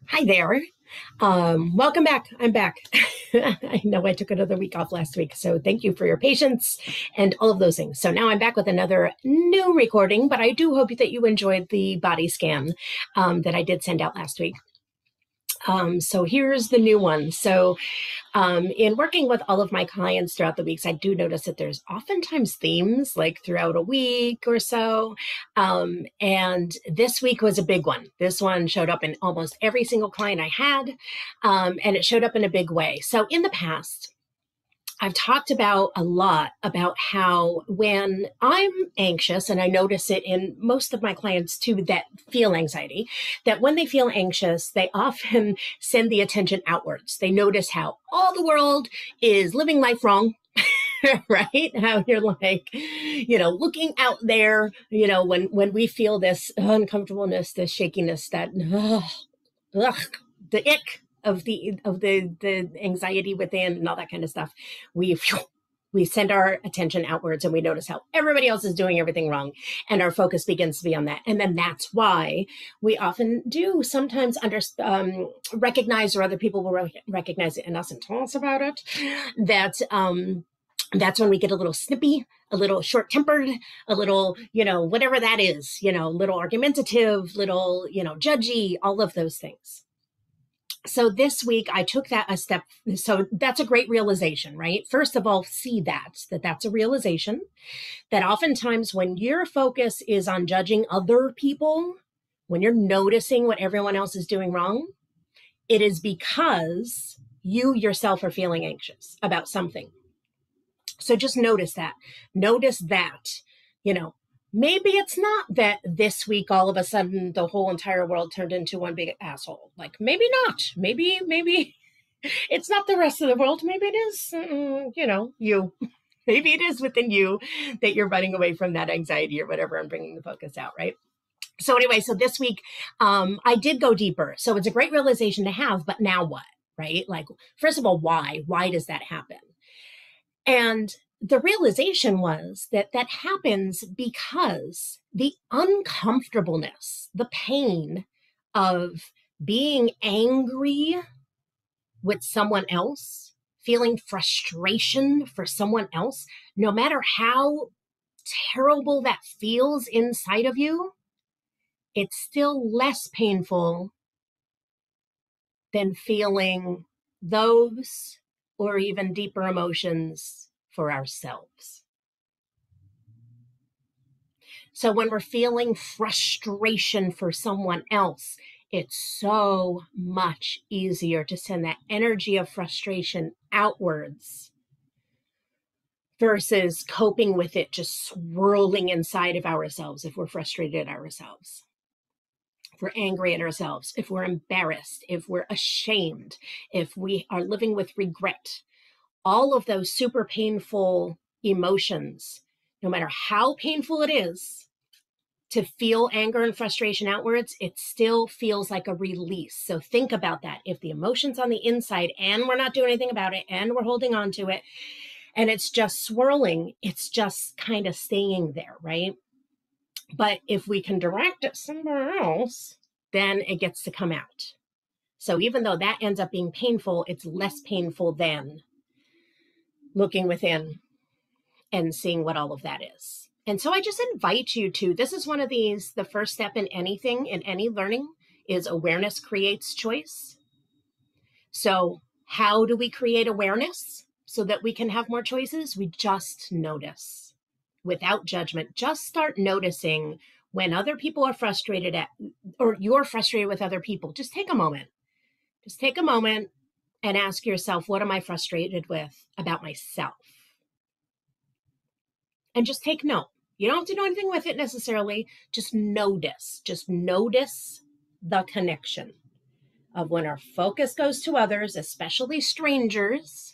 Hi there. Welcome back. I'm back. I know I took another week off last week, so thank you for your patience and all of those things. So now I'm back with another new recording, but I do hope that you enjoyed the body scan that I did send out last week. So here's the new one. In working with all of my clients throughout the weeks, I do notice that there's oftentimes themes like throughout a week or so. And this week was a big one. This one showed up in almost every single client I had, and it showed up in a big way. So in the past, I've talked about a lot about how when I'm anxious, and I notice it in most of my clients too that feel anxiety, that when they feel anxious, they often send the attention outwards. They notice how all the world is living life wrong. Right? How you're like, looking out there, when we feel this uncomfortableness, this shakiness, that the ick of the anxiety within and all that kind of stuff, we send our attention outwards and we notice how everybody else is doing everything wrong, and our focus begins to be on that. And then that's why we often do sometimes recognize, or other people will recognize it in us and tell us about it, that's when we get a little snippy, a little short-tempered, a little, whatever that is, little argumentative, little, judgy, all of those things. So this week I took that a step. So that's a great realization, right? First of all, see that's a realization that oftentimes when your focus is on judging other people, when you're noticing what everyone else is doing wrong, it is because you yourself are feeling anxious about something. So just notice that. Notice that, maybe it's not that this week all of a sudden the whole entire world turned into one big asshole. Like maybe not. Maybe it's not the rest of the world. Maybe it is, you. Maybe it is within you that you're running away from that anxiety or whatever and bringing the focus out, right? So anyway, so this week I did go deeper. So it's a great realization to have, but now what, right? Like, first of all, why? Why does that happen? And the realization was that that happens because the uncomfortableness, the pain of being angry with someone else, feeling frustration for someone else, no matter how terrible that feels inside of you, it's still less painful than feeling those or even deeper emotions for ourselves. So when we're feeling frustration for someone else, it's so much easier to send that energy of frustration outwards versus coping with it just swirling inside of ourselves if we're frustrated at ourselves, if we're angry at ourselves, if we're embarrassed, if we're ashamed, if we are living with regret. All of those super painful emotions, no matter how painful it is to feel anger and frustration outwards, it still feels like a release. So think about that. If the emotion's on the inside and we're not doing anything about it and we're holding on to it and it's just swirling, it's just kind of staying there, right? But if we can direct it somewhere else, then it gets to come out. So even though that ends up being painful, it's less painful than looking within and seeing what all of that is. And so I just invite you to, this is one of these, the first step in anything, in any learning, is awareness creates choice. So how do we create awareness so that we can have more choices? We just notice without judgment. Just start noticing when other people are frustrated at, or you're frustrated with other people. Just take a moment. Just take a moment and ask yourself, what am I frustrated with about myself? And just take note. You don't have to do anything with it necessarily. Just notice. Just notice the connection of when our focus goes to others, especially strangers,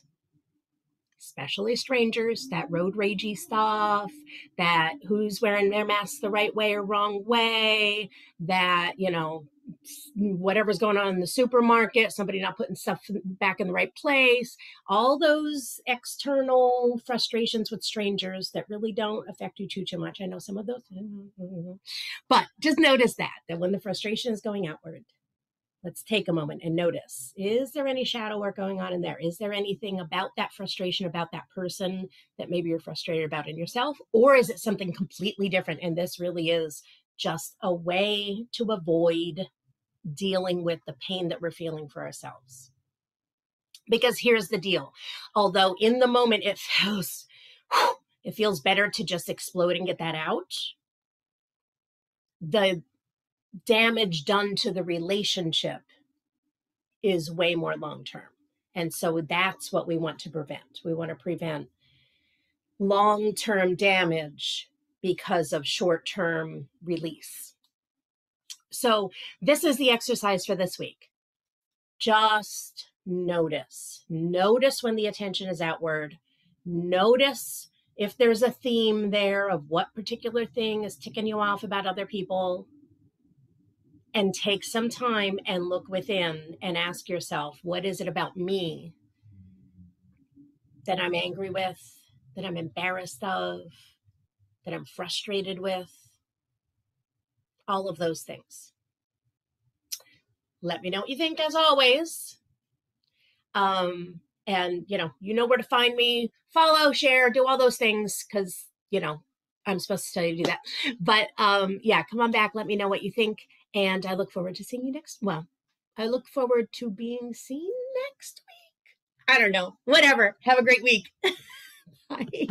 that road ragey stuff, that who's wearing their mask the right way or wrong way, that, whatever's going on in the supermarket, somebody not putting stuff back in the right place, all those external frustrations with strangers that really don't affect you too much. I know some of those, but just notice that when the frustration is going outward, Let's take a moment and notice. Is there any shadow work going on in there? Is there anything about that frustration, about that person that maybe you're frustrated about in yourself? Or is it something completely different? And this really is just a way to avoid dealing with the pain that we're feeling for ourselves. Because here's the deal. Although in the moment it feels better to just explode and get that out, the damage done to the relationship is way more long-term. And so that's what we want to prevent. We want to prevent long-term damage because of short-term release. So this is the exercise for this week. Just notice. Notice when the attention is outward. Notice if there's a theme there of what particular thing is ticking you off about other people. And take some time and look within and ask yourself, what is it about me that I'm angry with, that I'm embarrassed of, that I'm frustrated with? All of those things. Let me know what you think, as always. And you know where to find me. Follow, share, do all those things, because I'm supposed to tell you to do that. But yeah, come on back. Let me know what you think. And I look forward to seeing you I look forward to being seen next week. I don't know. Whatever. Have a great week. Bye.